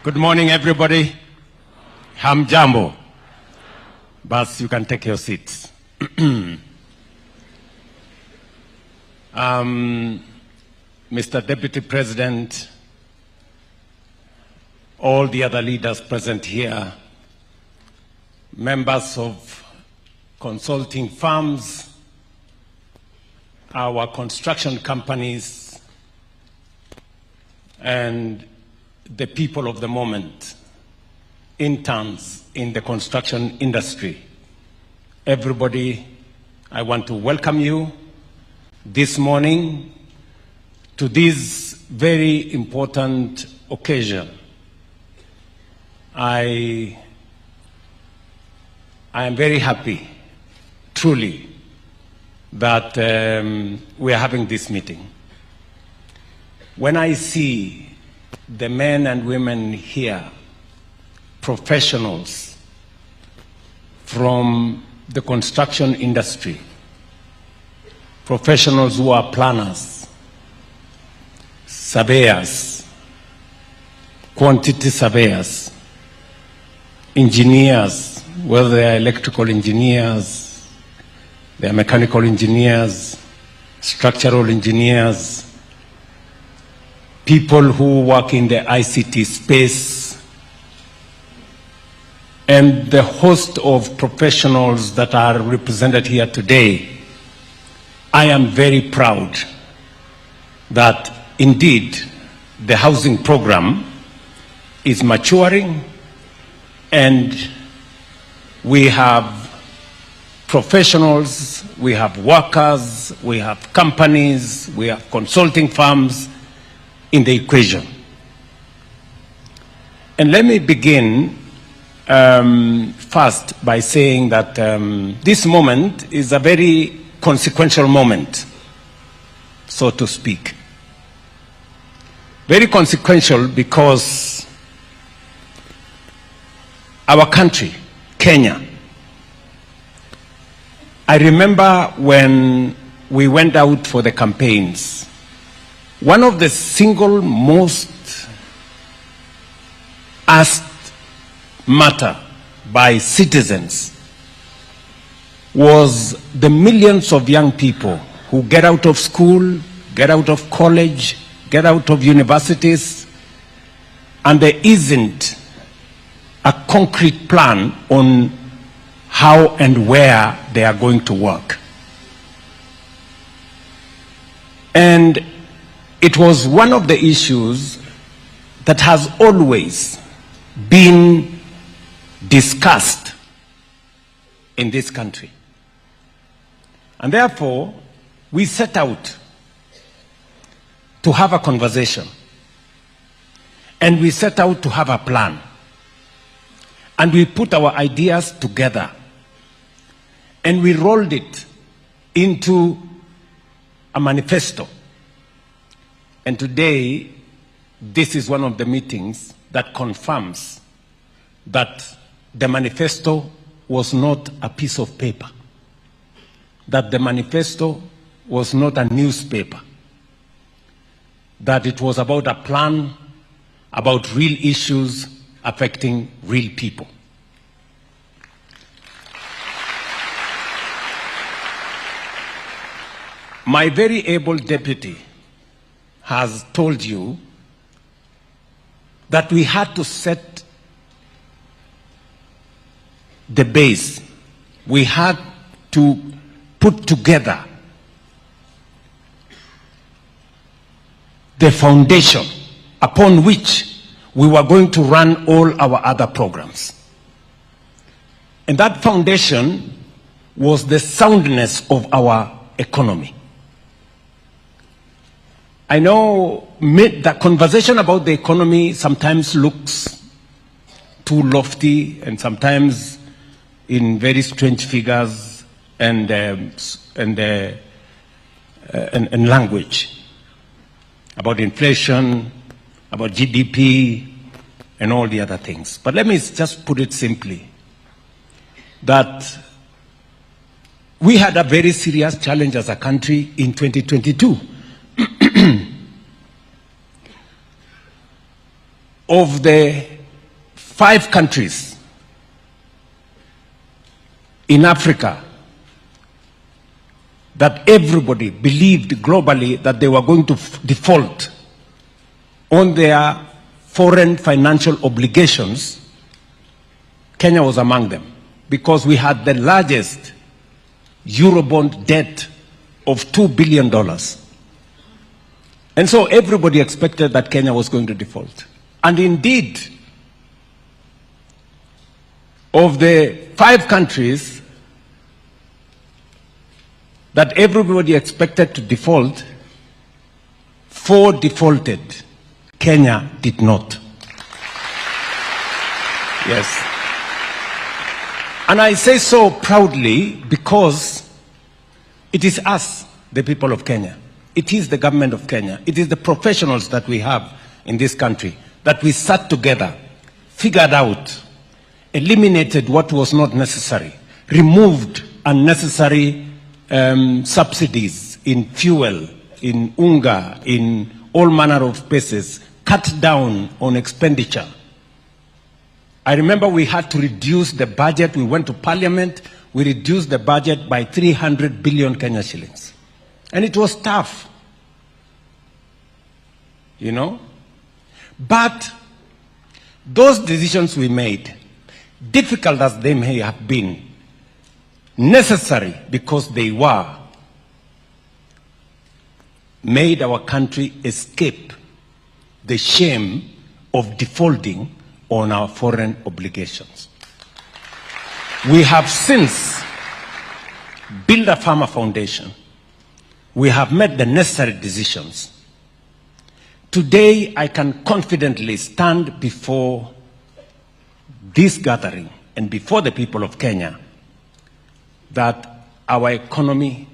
Good morning, everybody. Hamjambo. But you can take your seats. Mr. Deputy President, all the other leaders present here, members of consulting firms, our construction companies, and the people of the moment, interns in the construction industry. Everybody, I want to welcome you this morning to this very important occasion. I am very happy, truly, that we are having this meeting. When I see the men and women here, professionals from the construction industry, professionals who are planners, surveyors, quantity surveyors, engineers, whether they are electrical engineers, they are mechanical engineers, structural engineers, people who work in the ICT space, and the host of professionals that are represented here today. I am very proud that indeed the housing program is maturing, and we have professionals, we have workers, we have companies, we have consulting firms in the equation. And let me begin first by saying that this moment is a very consequential moment, so to speak. Very consequential because our country, Kenya, I remember when we went out for the campaigns, one of the single most asked matter by citizens was the millions of young people who get out of school, get out of college, get out of universities, and there isn't a concrete plan on how and where they are going to work. And it was one of the issues that has always been discussed in this country. And therefore, we set out to have a conversation. And we set out to have a plan. And we put our ideas together. And we rolled it into a manifesto. And today, this is one of the meetings that confirms that the manifesto was not a piece of paper, that the manifesto was not a newspaper, that it was about a plan, about real issues affecting real people. My very able deputy has told you that we had to set the base. We had to put together the foundation upon which we were going to run all our other programs. And that foundation was the soundness of our economy. I know the conversation about the economy sometimes looks too lofty and sometimes in very strange figures and language about inflation, about GDP, and all the other things. But let me just put it simply, that we had a very serious challenge as a country in 2022. Of the 5 countries in Africa that everybody believed globally that they were going to default on their foreign financial obligations, Kenya was among them, because we had the largest Eurobond debt of $2 billion. And so everybody expected that Kenya was going to default. And indeed, of the 5 countries that everybody expected to default, 4 defaulted. Kenya did not. Yes. And I say so proudly because it is us, the people of Kenya. It is the government of Kenya. It is the professionals that we have in this country that we sat together, figured out, eliminated what was not necessary, removed unnecessary subsidies in fuel, in unga, in all manner of places, cut down on expenditure. I remember we had to reduce the budget. We went to parliament. We reduced the budget by 300 billion Kenya shillings. And it was tough, you know. But those decisions we made, difficult as they may have been, necessary because they were, made our country escape the shame of defaulting on our foreign obligations. We have since built a farmer foundation. We have made the necessary decisions. Today, I can confidently stand before this gathering and before the people of Kenya that our economy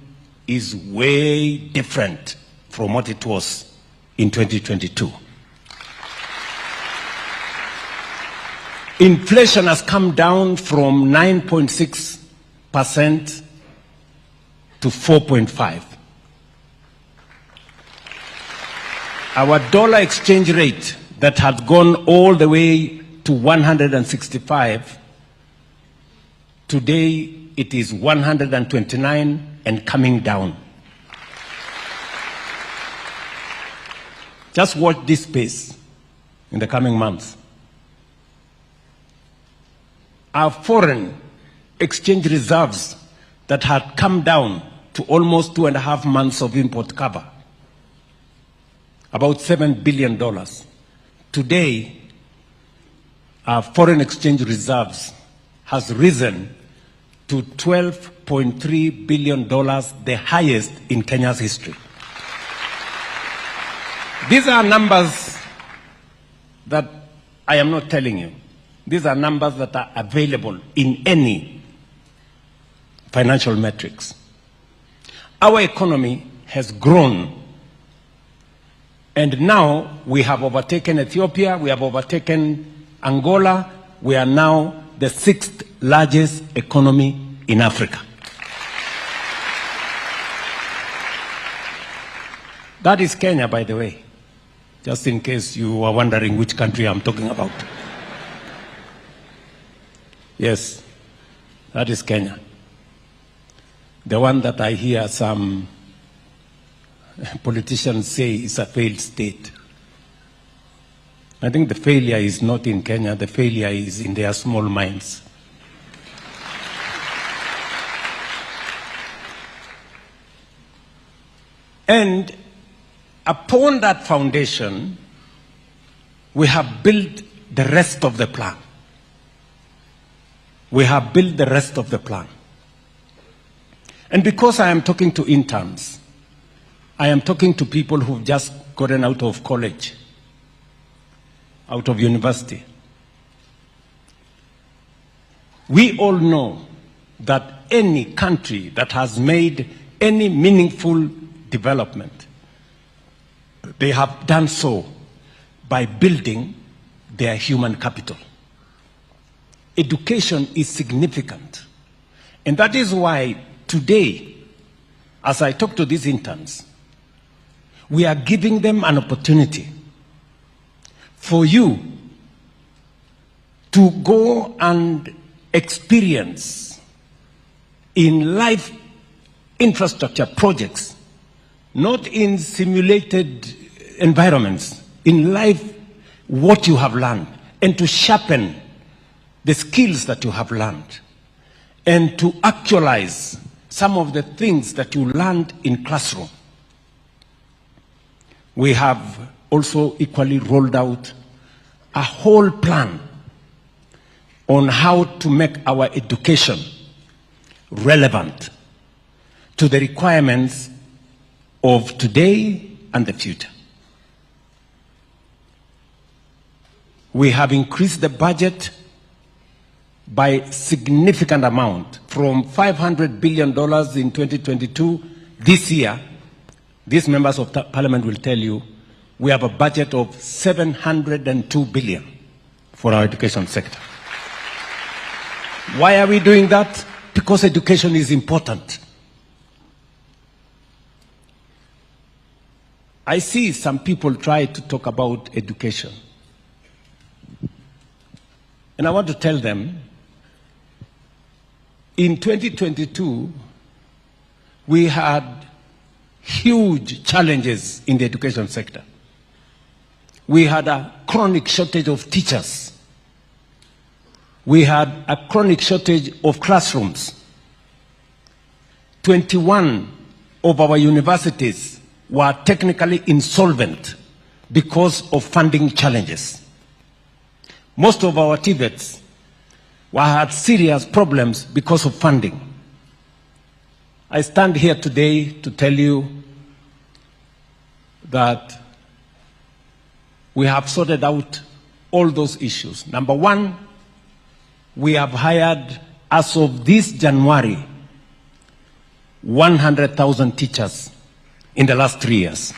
is way different from what it was in 2022. Inflation has come down from 9.6% to 4.5%. Our dollar exchange rate that had gone all the way to 165, today it is 129 and coming down. Just watch this space in the coming months. Our foreign exchange reserves that had come down to almost 2.5 months of import cover, about $7 billion. Today, our foreign exchange reserves has risen to $12.3 billion, the highest in Kenya's history. These are numbers that I am not telling you. These are numbers that are available in any financial metrics. Our economy has grown, and now we have overtaken Ethiopia, we have overtaken Angola. We are now the 6th largest economy in Africa. That is Kenya, by the way, just in case you are wondering which country I'm talking about. Yes, that is Kenya. The one that I hear some politicians say is a failed state. I think the failure is not in Kenya, the failure is in their small minds. And upon that foundation, we have built the rest of the plan. We have built the rest of the plan. And because I am talking to interns, I am talking to people who've just gotten out of college, out of university. We all know that any country that has made any meaningful development, they have done so by building their human capital. Education is significant. And that is why today, as I talk to these interns, we are giving them an opportunity for you to go and experience in live infrastructure projects, not in simulated environments, in life what you have learned, and to sharpen the skills that you have learned, and to actualize some of the things that you learned in classroom. We have also equally rolled out a whole plan on how to make our education relevant to the requirements of today and the future. We have increased the budget by significant amount from $500 billion in 2022. This year, these members of parliament will tell you, we have a budget of $702 billion for our education sector. Why are we doing that? Because education is important. I see some people try to talk about education. And I want to tell them, in 2022, we had huge challenges in the education sector. We had a chronic shortage of teachers. We had a chronic shortage of classrooms. 21 of our universities were technically insolvent because of funding challenges. Most of our TVETs had serious problems because of funding. I stand here today to tell you that we have sorted out all those issues. Number one, we have hired, as of this January, 100,000 teachers in the last 3 years.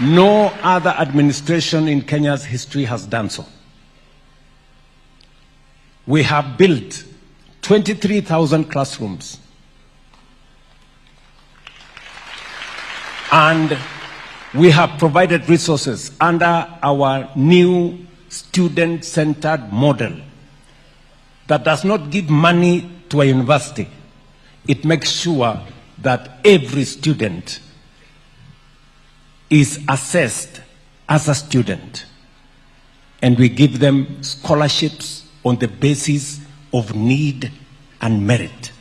No other administration in Kenya's history has done so. We have built 23,000 classrooms. And we have provided resources under our new student-centered model that does not give money to a university. It makes sure that every student is assessed as a student, and we give them scholarships on the basis of need and merit.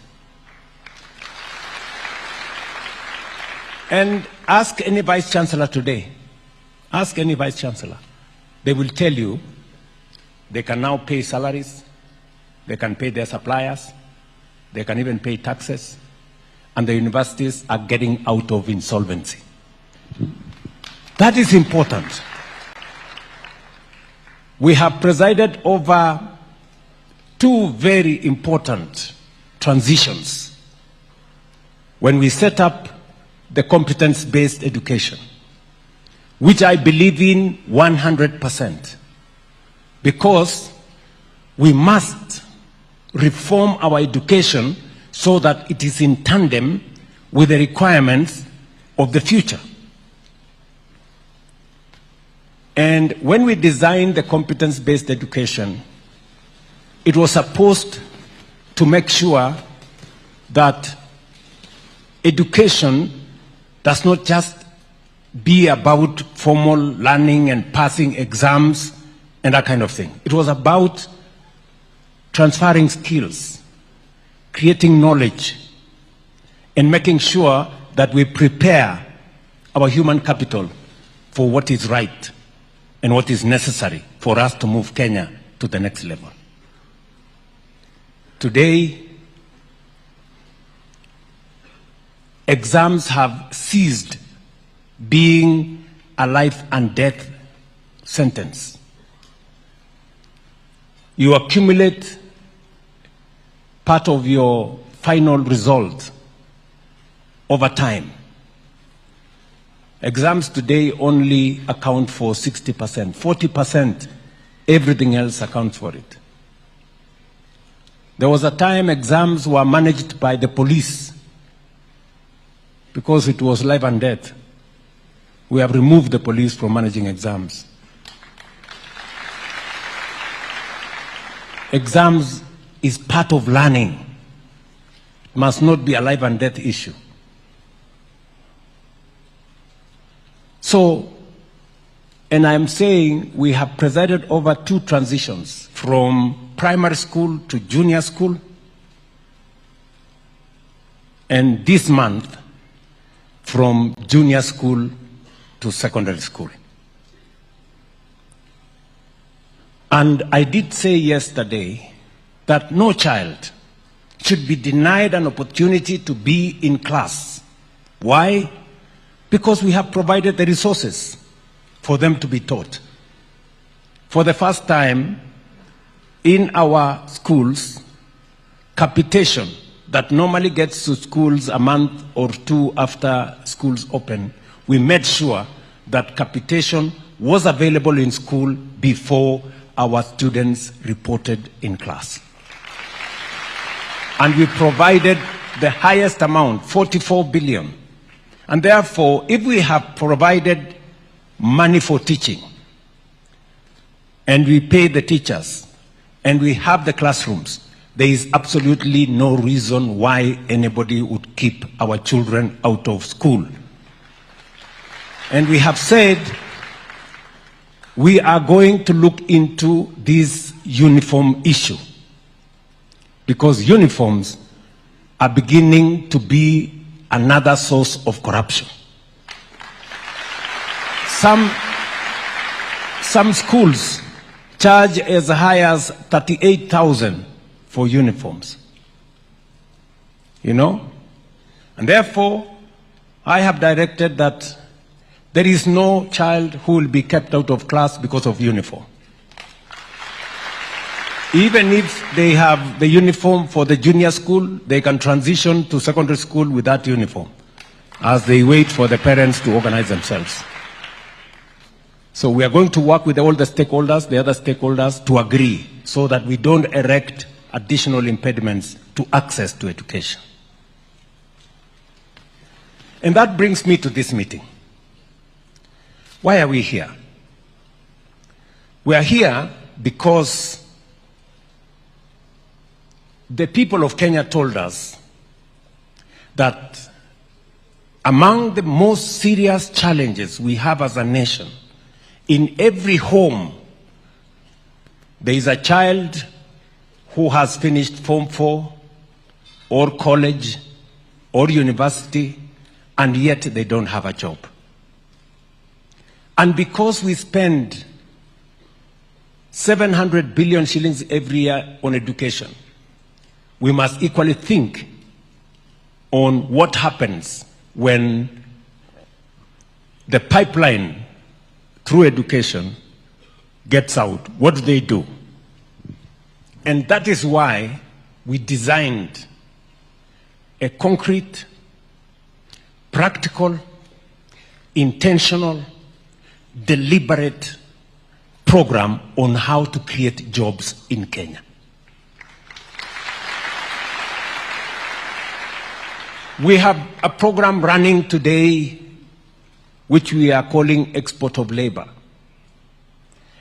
And ask any vice chancellor today, ask any vice chancellor, they will tell you they can now pay salaries, they can pay their suppliers, they can even pay taxes, and the universities are getting out of insolvency. That is important. We have presided over two very important transitions when we set up the competence-based education, which I believe in 100%, because we must reform our education so that it is in tandem with the requirements of the future. And when we designed the competence-based education, it was supposed to make sure that education does not just be about formal learning and passing exams and that kind of thing. It was about transferring skills, creating knowledge, and making sure that we prepare our human capital for what is right and what is necessary for us to move Kenya to the next level. Today, exams have ceased being a life and death sentence. You accumulate part of your final result over time. Exams today only account for 60%. 40%, everything else accounts for it. There was a time exams were managed by the police because it was life and death. We have removed the police from managing exams. Exams is part of learning. It must not be a life and death issue. So, and I'm saying we have presided over 2 transitions from primary school to junior school. And this month, from junior school to secondary school. And I did say yesterday that no child should be denied an opportunity to be in class. Why? Because we have provided the resources for them to be taught. For the first time in our schools, capitation that normally gets to schools a month or 2 after schools open, we made sure that capitation was available in school before our students reported in class. And we provided the highest amount, 44 billion. And therefore, if we have provided money for teaching, and we pay the teachers, and we have the classrooms, there is absolutely no reason why anybody would keep our children out of school. And we have said we are going to look into this uniform issue, because uniforms are beginning to be another source of corruption. Some schools charge as high as 38,000 for uniforms. You know? And therefore, I have directed that there is no child who will be kept out of class because of uniform. Even if they have the uniform for the junior school, they can transition to secondary school with that uniform as they wait for the parents to organize themselves. So we are going to work with all the stakeholders, the other stakeholders, to agree so that we don't erect additional impediments to access to education. And that brings me to this meeting. Why are we here? We are here because the people of Kenya told us that among the most serious challenges we have as a nation, in every home, there is a child who has finished Form 4 or college or university, and yet they don't have a job. And because we spend 700 billion shillings every year on education, we must equally think on what happens when the pipeline through education gets out. What do they do? And that is why we designed a concrete, practical, intentional, deliberate program on how to create jobs in Kenya. We have a program running today which we are calling export of labor.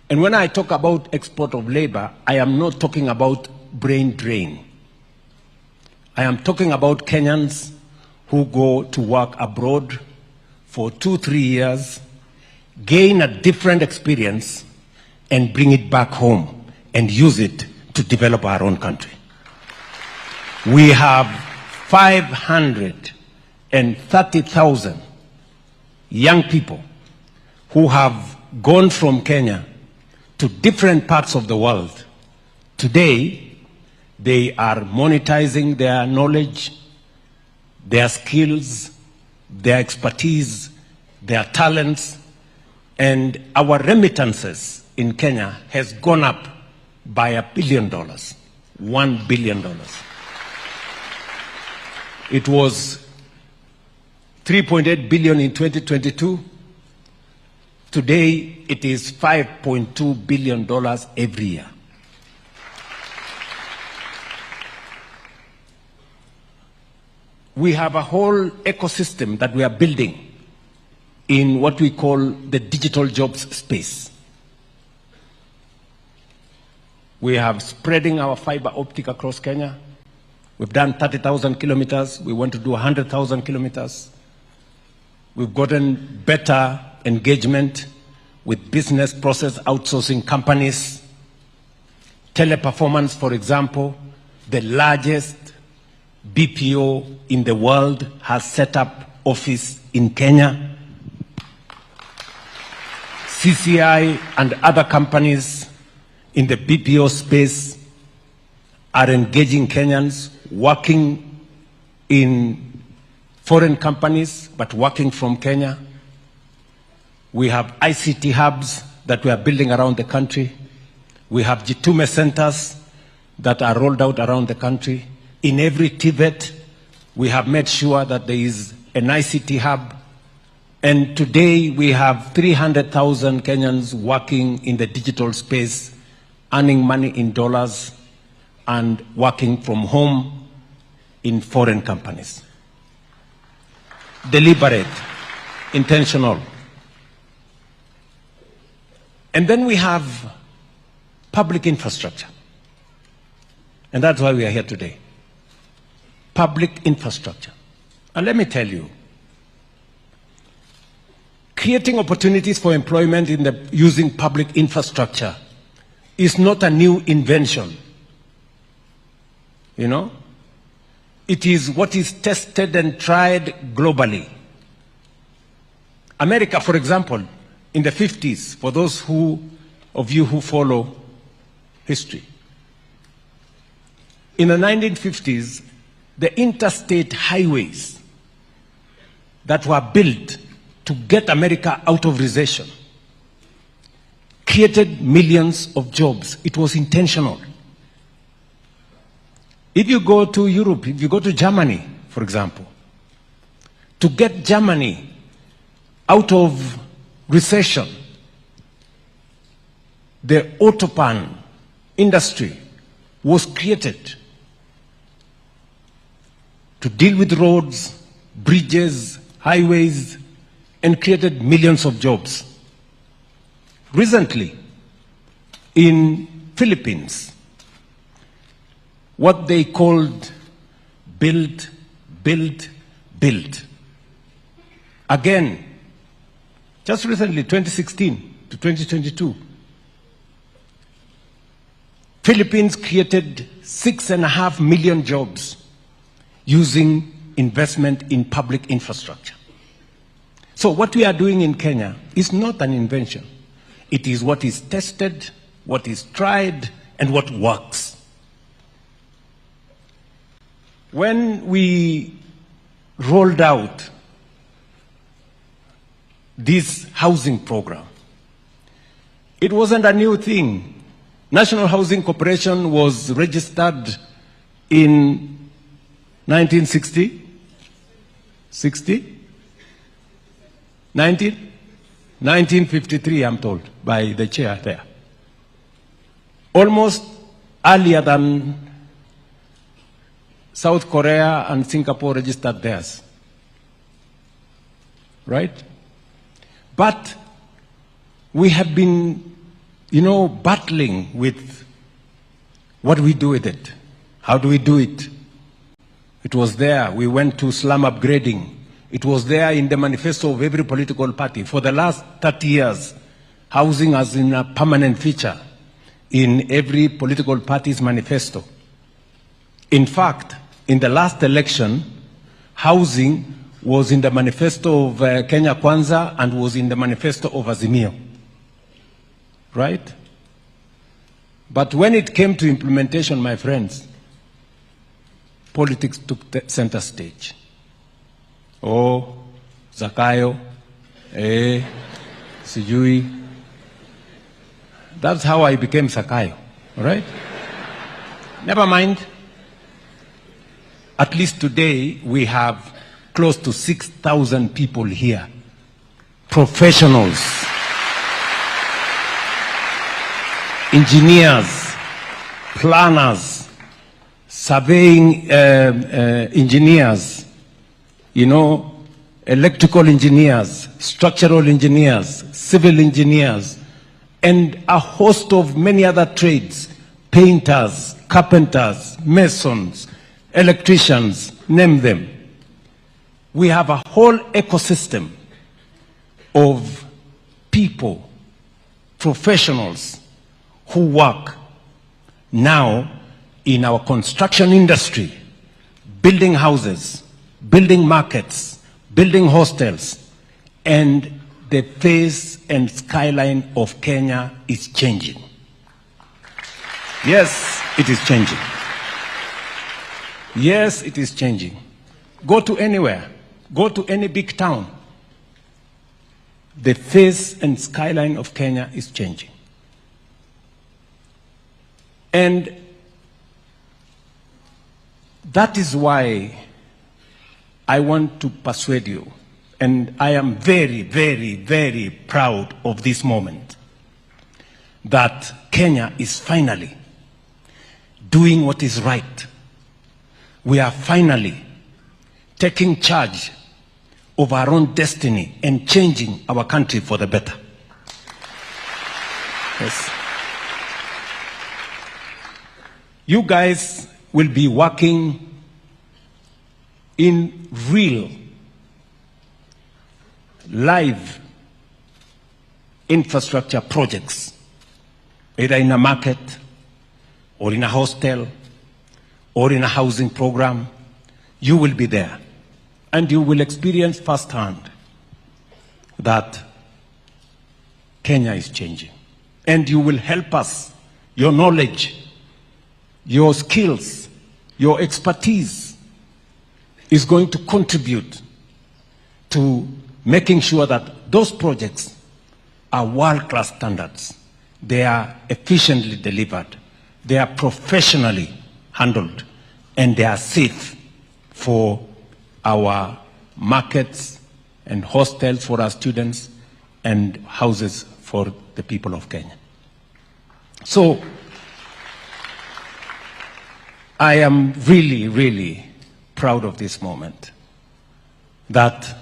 And when I talk about export of labor, I am not talking about brain drain. I am talking about Kenyans who go to work abroad for 2-3 years, gain a different experience, and bring it back home and use it to develop our own country. We have 530,000 young people who have gone from Kenya to different parts of the world. Today, they are monetizing their knowledge, their skills, their expertise, their talents, and our remittances in Kenya has gone up by $1 billion, $1 billion. It was 3.8 billion in 2022. Today, it is $5.2 billion every year. We have a whole ecosystem that we are building in what we call the digital jobs space. We have spreading our fiber optic across Kenya. We've done 30,000 kilometers. We want to do 100,000 kilometers. We've gotten better engagement with business process outsourcing companies. Teleperformance, for example, the largest BPO in the world, has set up office in Kenya. CCI and other companies in the BPO space are engaging Kenyans, working in foreign companies, but working from Kenya. We have ICT hubs that we are building around the country. We have Jitume centers that are rolled out around the country. In every TVET, we have made sure that there is an ICT hub. And today we have 300,000 Kenyans working in the digital space, earning money in dollars and working from home in foreign companies. Deliberate, intentional. And then we have public infrastructure. And that's why we are here today. Public infrastructure. And let me tell you, creating opportunities for employment using public infrastructure is not a new invention. You know? It is what is tested and tried globally. America, for example, in the 50s, for those of you who follow history, in the 1950s, the interstate highways that were built to get America out of recession created millions of jobs. It was intentional. If you go to Europe, if you go to Germany, for example, to get Germany out of recession, the Autobahn industry was created to deal with roads, bridges, highways, and created millions of jobs. Recently, in Philippines, what they called build, build, build. Again, just recently, 2016 to 2022, Philippines created 6.5 million jobs using investment in public infrastructure. So what we are doing in Kenya is not an invention. It is what is tested, what is tried, and what works. When we rolled out this housing program, it wasn't a new thing. National Housing Corporation was registered in 1960? 1953, I'm told, by the chair there. Almost earlier than South Korea and Singapore registered theirs. Right? But we have been, battling with what do we do with it? How do we do it? It was there. We went to slum upgrading. It was there in the manifesto of every political party. For the last 30 years, housing has been a permanent feature in every political party's manifesto. In fact, in the last election, housing was in the manifesto of Kenya Kwanza and was in the manifesto of Azimio. Right? But when it came to implementation, my friends, politics took the center stage. Oh, Zakayo, Sijui. That's how I became Zakayo, all right? Never mind. At least today, we have close to 6,000 people here, professionals, engineers, planners, surveying engineers, electrical engineers, structural engineers, civil engineers, and a host of many other trades, painters, carpenters, masons, electricians, name them. We have a whole ecosystem of people, professionals who work now in our construction industry, building houses, building markets, building hostels, and the face and skyline of Kenya is changing. Yes, it is changing. Yes, it is changing. Go to anywhere, go to any big town. The face and skyline of Kenya is changing. And that is why I want to persuade you, and I am very, very, very proud of this moment, that Kenya is finally doing what is right. We are finally taking charge of our own destiny and changing our country for the better. Yes. You guys will be working in real, live infrastructure projects, either in a market or in a hostel or in a housing program. You will be there and you will experience firsthand that Kenya is changing. And you will help us. Your knowledge, your skills, your expertise is going to contribute to making sure that those projects are world-class standards. They are efficiently delivered. They are professionally handled. And they are safe for our markets and hostels for our students and houses for the people of Kenya. So, I am really, really proud of this moment, that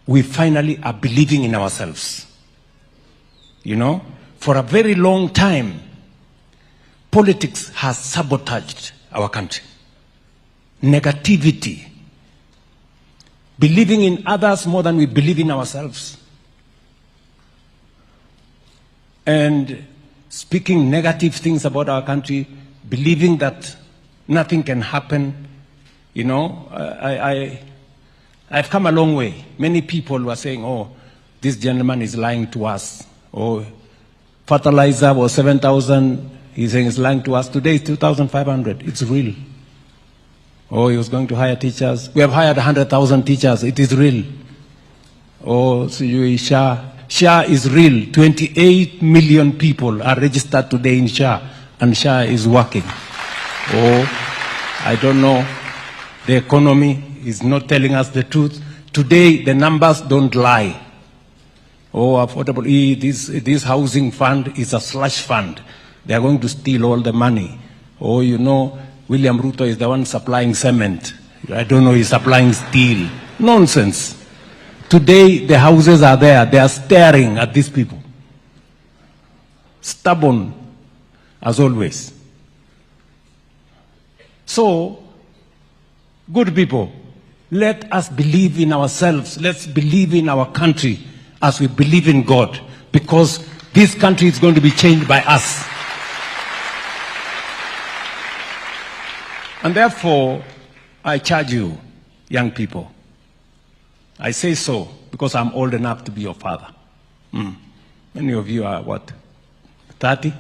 we finally are believing in ourselves. You know, for a very long time, politics has sabotaged our country. Negativity, believing in others more than we believe in ourselves, and speaking negative things about our country, believing that nothing can happen. You know, I've come a long way. Many people were saying, oh, this gentleman is lying to us. Oh, fertilizer was 7,000. He's saying he's lying to us. Today it's 2,500. It's real. Oh, he was going to hire teachers. We have hired 100,000 teachers. It is real. Oh, so you SHA. SHA is real. 28 million people are registered today in SHA, and SHA is working. Oh, I don't know. The economy is not telling us the truth. Today, the numbers don't lie. Oh, affordable, this housing fund is a slush fund. They are going to steal all the money. Oh, you know, William Ruto is the one supplying cement. I don't know, he's supplying steel. Nonsense. Today, the houses are there. They are staring at these people. Stubborn, as always. So, good people, let us believe in ourselves. Let's believe in our country as we believe in God, because this country is going to be changed by us. And therefore, I charge you, young people. I say so because I'm old enough to be your father. Many of you are what? 30?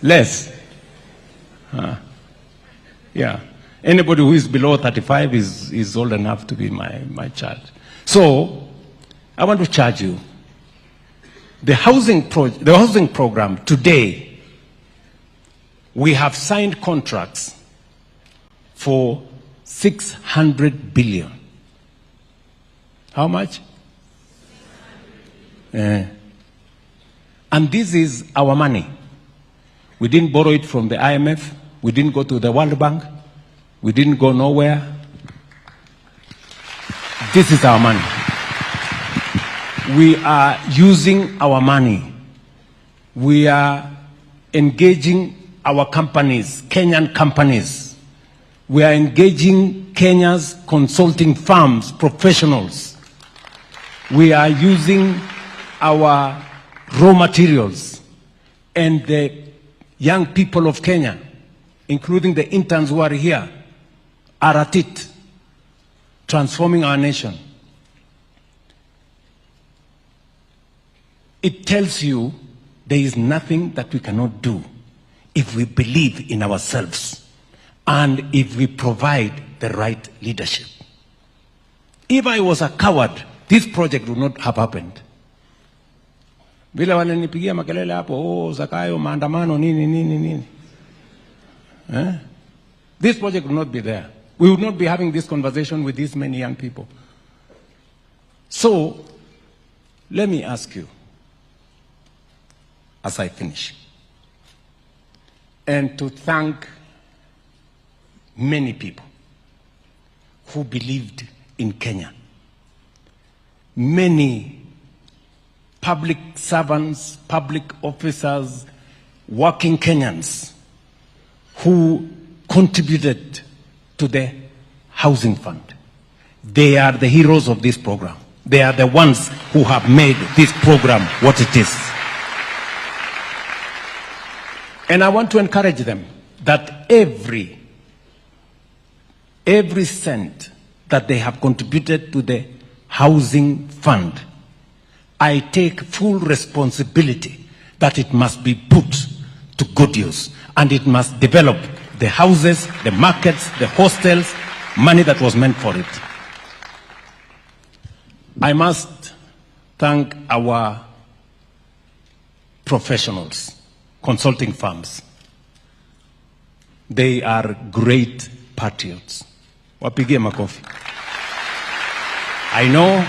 Less? Yeah. Anybody who is below 35 is old enough to be my child. So, I want to charge you. The housing program today, we have signed contracts for 600 billion. How much? And this is our money. We didn't borrow it from the IMF. We didn't go to the World Bank. We didn't go nowhere. This is our money. We are using our money. We are engaging our companies, Kenyan companies. We are engaging Kenya's consulting firms, professionals. We are using our raw materials, and the young people of Kenya, including the interns who are here, are at it, transforming our nation. It tells you there is nothing that we cannot do if we believe in ourselves and if we provide the right leadership. If I was a coward, this project would not have happened. Vile wananipigia makelele hapo, Zakayo, maandamano, nini. This project would not be there. We would not be having this conversation with these many young people. So, let me ask you, as I finish, and to thank many people who believed in Kenya. Many public servants, public officers, working Kenyans who contributed to the housing fund. They are the heroes of this program. They are the ones who have made this program what it is. And I want to encourage them that every cent that they have contributed to the housing fund, I take full responsibility that it must be put to good use, and it must develop the houses, the markets, the hostels, money that was meant for it. I must thank our professionals, consulting firms. They are great patriots. Wapigie makofi. I know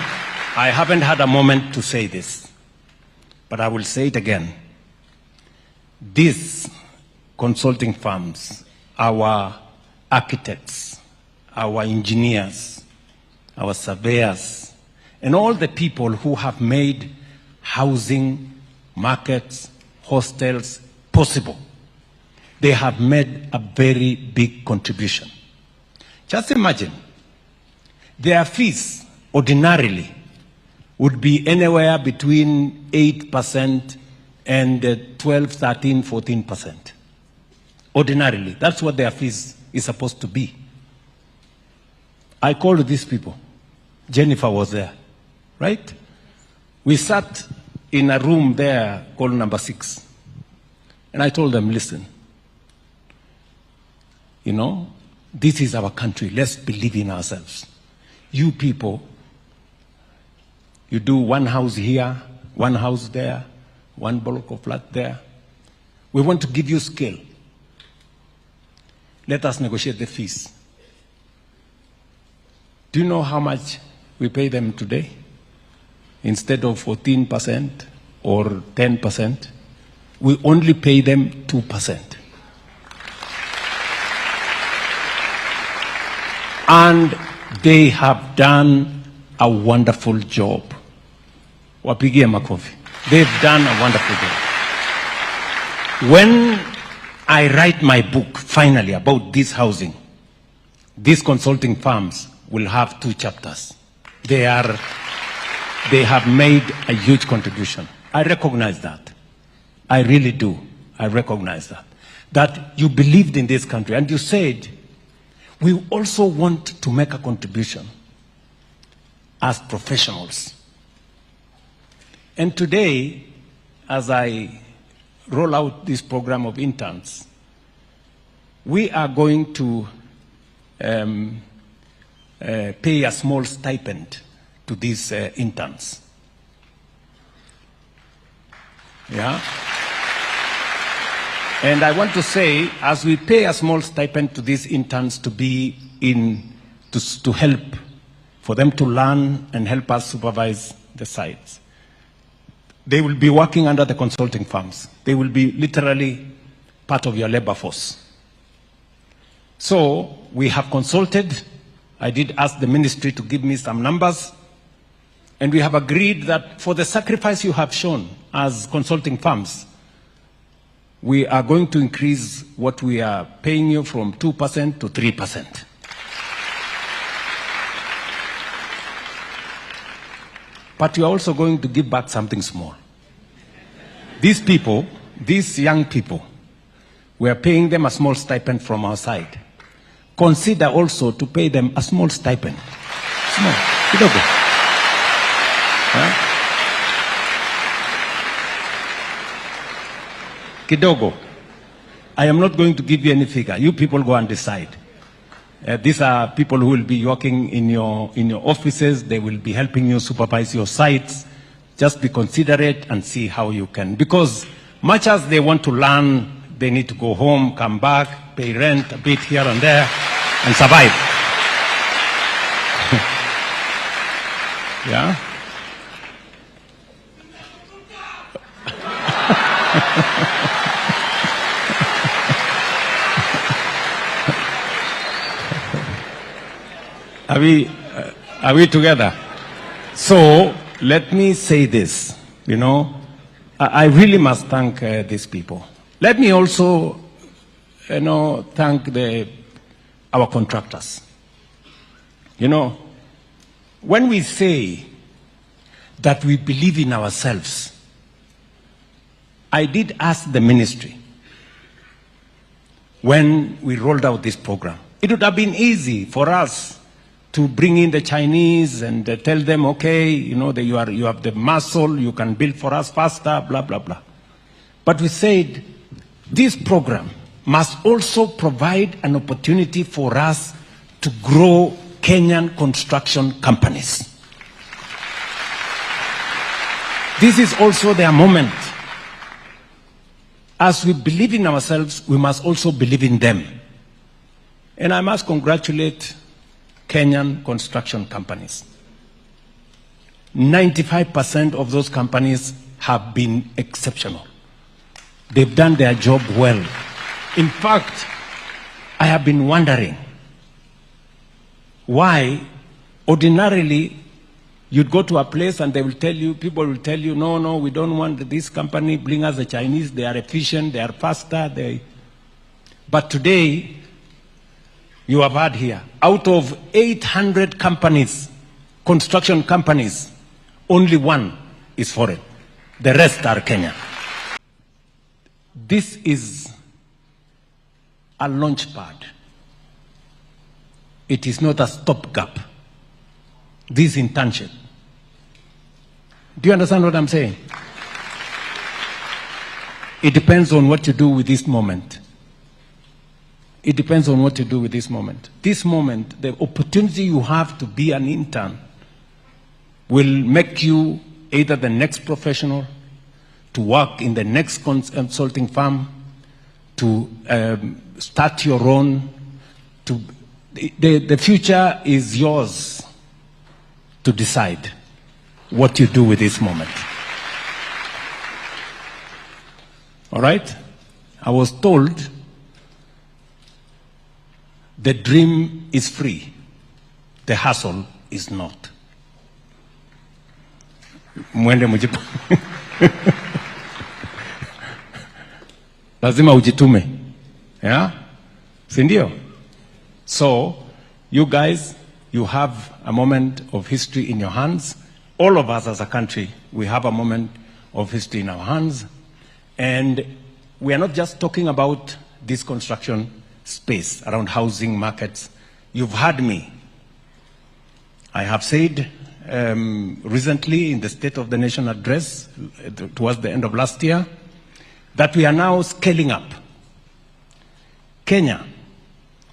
I haven't had a moment to say this, but I will say it again. These consulting firms, our architects, our engineers, our surveyors, and all the people who have made housing, markets, hostels possible, they have made a very big contribution. Just imagine, their fees ordinarily would be anywhere between 8% and 12, 13, 14%. Ordinarily, that's what their fees is supposed to be. I called these people. Jennifer was there, right? We sat in a room there called number 6. And I told them, listen, you know, this is our country. Let's believe in ourselves. You people, you do one house here, one house there, one block of flat there. We want to give you scale. Let us negotiate the fees. Do you know how much we pay them today? Instead of 14% or 10%, we only pay them 2%. And they have done a wonderful job. Wapigie makofi. They've done a wonderful job. When I write my book, finally, about this housing, these consulting firms will have 2 chapters. They have made a huge contribution. I recognize that. I really do. I recognize that. That you believed in this country, and you said, we also want to make a contribution as professionals. And today, as I roll out this program of interns, we are going to pay a small stipend to these interns. Yeah? And I want to say, as we pay a small stipend to these interns to be to help, for them to learn and help us supervise the sites, they will be working under the consulting firms. They will be literally part of your labor force. So we have consulted. I did ask the ministry to give me some numbers. And we have agreed that for the sacrifice you have shown as consulting firms, we are going to increase what we are paying you from 2% to 3%. But we are also going to give back something small. These people, these young people, we are paying them a small stipend from our side. Consider also to pay them a small stipend. Small. Kidogo. Huh? Kidogo. I am not going to give you any figure. You people go and decide. These are people who will be working in your offices. They will be helping you supervise your sites. Just be considerate and see how you can. Because much as they want to learn, they need to go home, come back, pay rent a bit here and there, and survive. Yeah? Are we together? So let me say this, I really must thank these people. Let me also, thank our contractors. When we say that we believe in ourselves, I did ask the ministry when we rolled out this program. It would have been easy for us to bring in the Chinese and tell them, okay, that you have the muscle, you can build for us faster, blah, blah, blah. But we said, this program must also provide an opportunity for us to grow Kenyan construction companies. This is also their moment. As we believe in ourselves, we must also believe in them. And I must congratulate Kenyan construction companies. 95% of those companies have been exceptional. They've done their job well. In fact, I have been wondering why ordinarily you'd go to a place and people will tell you, no, we don't want this company, bring us the Chinese, they are efficient, they are faster. But today, you have heard here, out of 800 companies, construction companies, only one is foreign. The rest are Kenyan. This is a launch pad. It is not a stopgap. This is internship. Do you understand what I'm saying? It depends on what you do with this moment. It depends on what you do with this moment. This moment, the opportunity you have to be an intern will make you either the next professional, to work in the next consulting firm, to start your own. The future is yours to decide what you do with this moment. All right? I was told the dream is free, the hustle is not. Mwende mujipu. Lazima ujitume. Yeah? Sindio? So, you guys, you have a moment of history in your hands. All of us as a country, we have a moment of history in our hands. And we are not just talking about this construction space around housing markets. You've heard me. I have said recently in the State of the Nation address towards the end of last year that we are now scaling up. Kenya,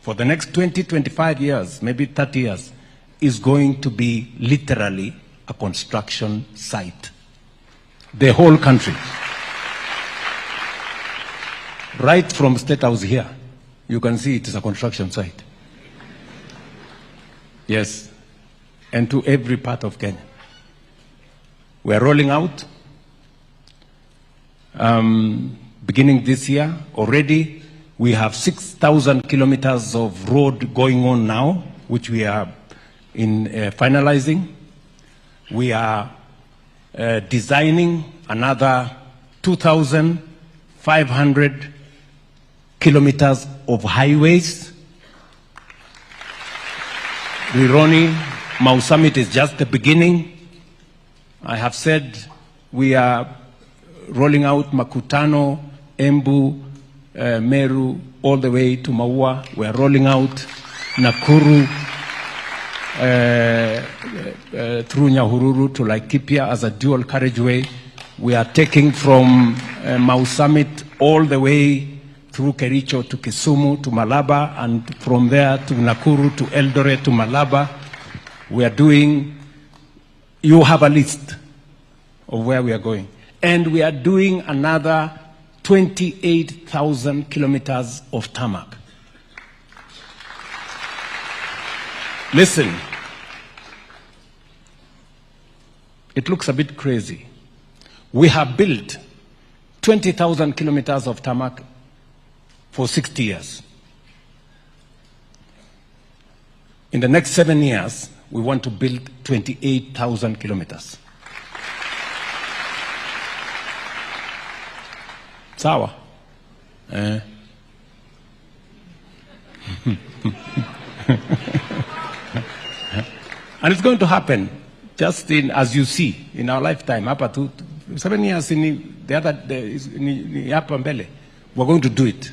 for the next 20, 25 years, maybe 30 years, is going to be literally a construction site. The whole country. Right from State House here, you can see it is a construction site. Yes. And to every part of Kenya. We are rolling out. Beginning this year, already we have 6,000 kilometers of road going on now, which we are finalizing. We are designing another 2,500 kilometers of highways. Rironi, Mau Summit is just the beginning. I have said we are rolling out Makutano, Embu, Meru, all the way to Maua. We are rolling out Nakuru, through Nyahururu to Laikipia as a dual carriageway. We are taking from Mau Summit all the way through Kericho to Kisumu to Malaba, and from there to Nakuru to Eldoret to Malaba. We are doing, you have a list of where we are going. And we are doing another 28,000 kilometers of tarmac. Listen, it looks a bit crazy. We have built 20,000 kilometers of tarmac for 60 years. In the next 7 years, we want to build 28,000 kilometers. Sawa? And it's going to happen just in, as you see, in our lifetime. Up to 7 years in the other, we're going to do it.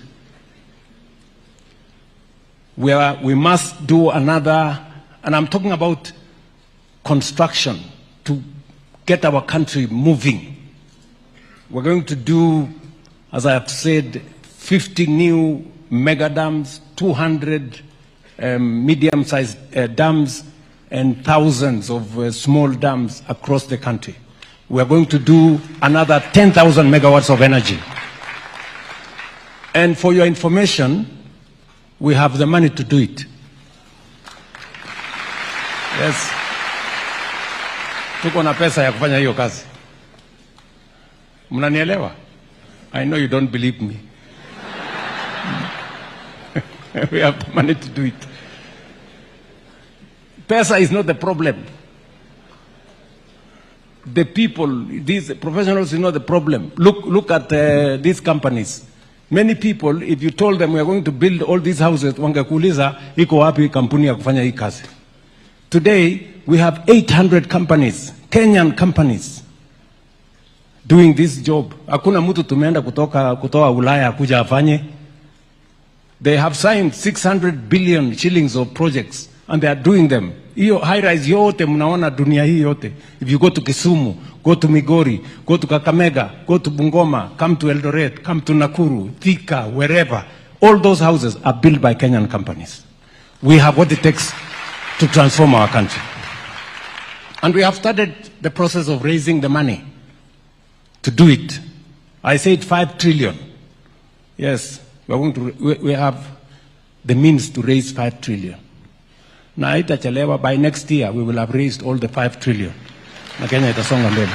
We must do another, and I'm talking about construction to get our country moving. We're going to do, as I have said, 50 new mega dams, 200 medium-sized dams, and thousands of small dams across the country. We are going to do another 10,000 megawatts of energy. And for your information, we have the money to do it. Yes. Tuko na pesa ya kufanya hiyo kazi. Mnanielewa? I know you don't believe me. We have the money to do it. Pesa is not the problem. The people, these professionals, is not the problem. Look at these companies. Many people, if you told them we are going to build all these houses, wangekuuliza iko wapi kampuni ya kufanya hii kazi. Today, we have 800 companies, Kenyan companies, doing this job. Hakuna mtu tumeenda kutoa Ulaya kuja afanye. They have signed 600 billion shillings of projects, and they are doing them. Hiyo high-rise yote mnaona dunia hii yote. If you go to Kisumu, go to Migori, go to Kakamega, go to Bungoma, come to Eldoret, come to Nakuru, Thika, wherever, all those houses are built by Kenyan companies. We have what it takes to transform our country. And we have started the process of raising the money to do it. I said 5 trillion. Yes, we have the means to raise 5 trillion. Na itachelewa, by next year we will have raised all the 5 trillion. Na Kenya itasonga mbele.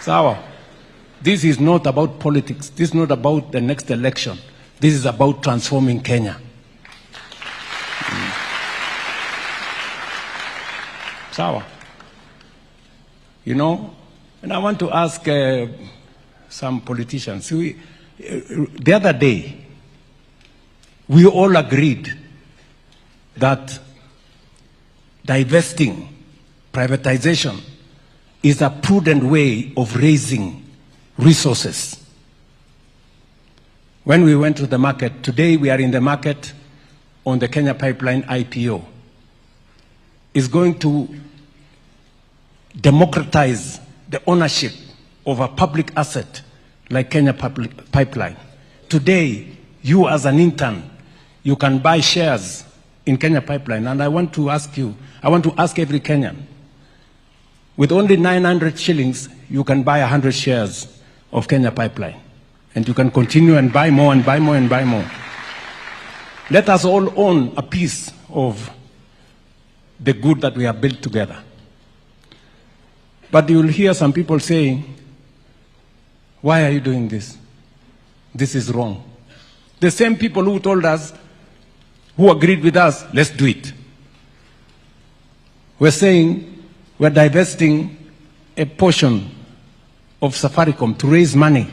Sawa. This is not about politics. This is not about the next election. This is about transforming Kenya. Sawa. You know, and I want to ask some politicians. The other day, we all agreed that divesting, privatization, is a prudent way of raising resources. When we went to the market, today we are in the market on the Kenya Pipeline IPO. It's going to democratize the ownership of a public asset like Kenya Pipeline. Today, you as an intern, you can buy shares in Kenya Pipeline. And I want to ask you, I want to ask every Kenyan, with only 900 shillings, you can buy 100 shares of Kenya Pipeline. And you can continue and buy more and buy more and buy more. Let us all own a piece of the good that we have built together. But you will hear some people saying, why are you doing this? This is wrong. The same people who told us, who agreed with us, let's do it. We're saying we're divesting a portion of Safaricom to raise money.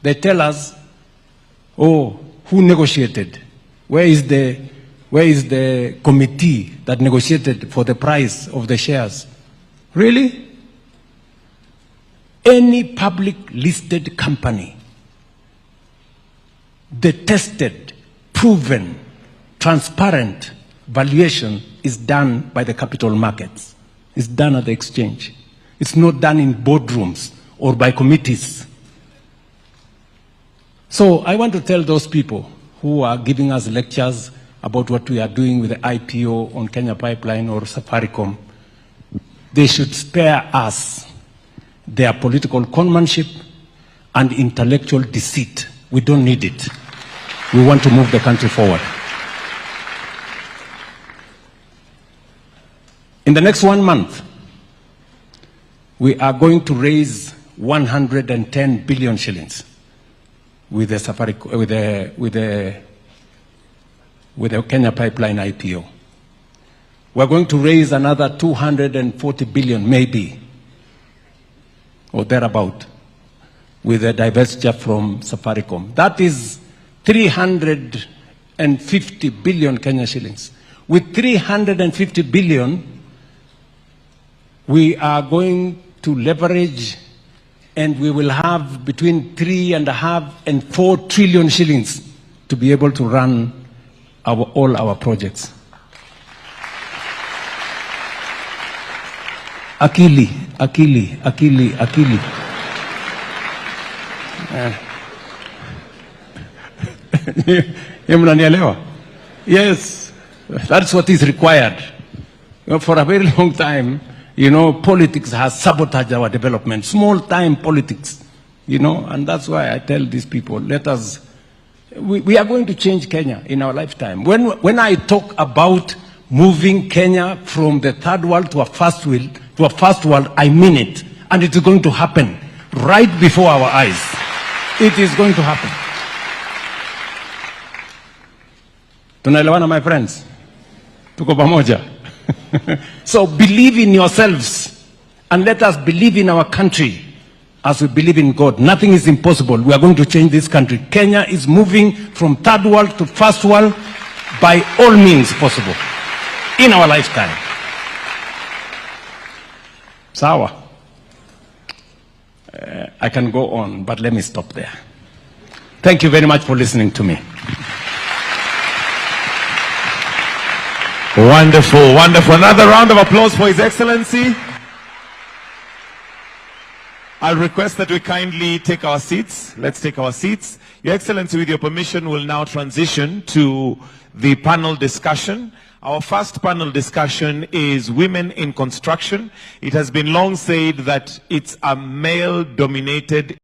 They tell us, oh, who negotiated? Where is the committee that negotiated for the price of the shares? Really? Any public listed company, the tested, proven, transparent valuation is done by the capital markets. It's done at the exchange. It's not done in boardrooms or by committees. So I want to tell those people who are giving us lectures about what we are doing with the IPO on Kenya Pipeline or Safaricom, they should spare us their political conmanship and intellectual deceit. We don't need it. We want to move the country forward. In the next 1 month, we are going to raise 110 billion shillings with the Safaricom, with the Kenya Pipeline IPO. We're going to raise another 240 billion, maybe, or thereabout, with the divestiture from Safaricom. That is 350 billion Kenya shillings. With 350 billion, we are going to leverage, and we will have between 3.5 and 4 trillion shillings to be able to run all our projects. Akili. Yes, that's what is required. For a very long time, politics has sabotaged our development, small-time politics, and that's why I tell these people, we are going to change Kenya in our lifetime. When I talk about moving Kenya from the third world to a first world, I mean it, and it is going to happen right before our eyes. It is going to happen. Tunaelewana, my friends? Tuko pamoja? So believe in yourselves and let us believe in our country as we believe in God. Nothing is impossible. We are going to change this country. Kenya is moving from third world to first world by all means possible in our lifetime. Sawa. I can go on, but let me stop there. Thank you very much for listening to me. Wonderful, wonderful. Another round of applause for His Excellency. I'll request that we kindly take our seats. Let's take our seats. Your Excellency, with your permission, will now transition to the panel discussion. Our first panel discussion is women in construction. It has been long said that it's a male-dominated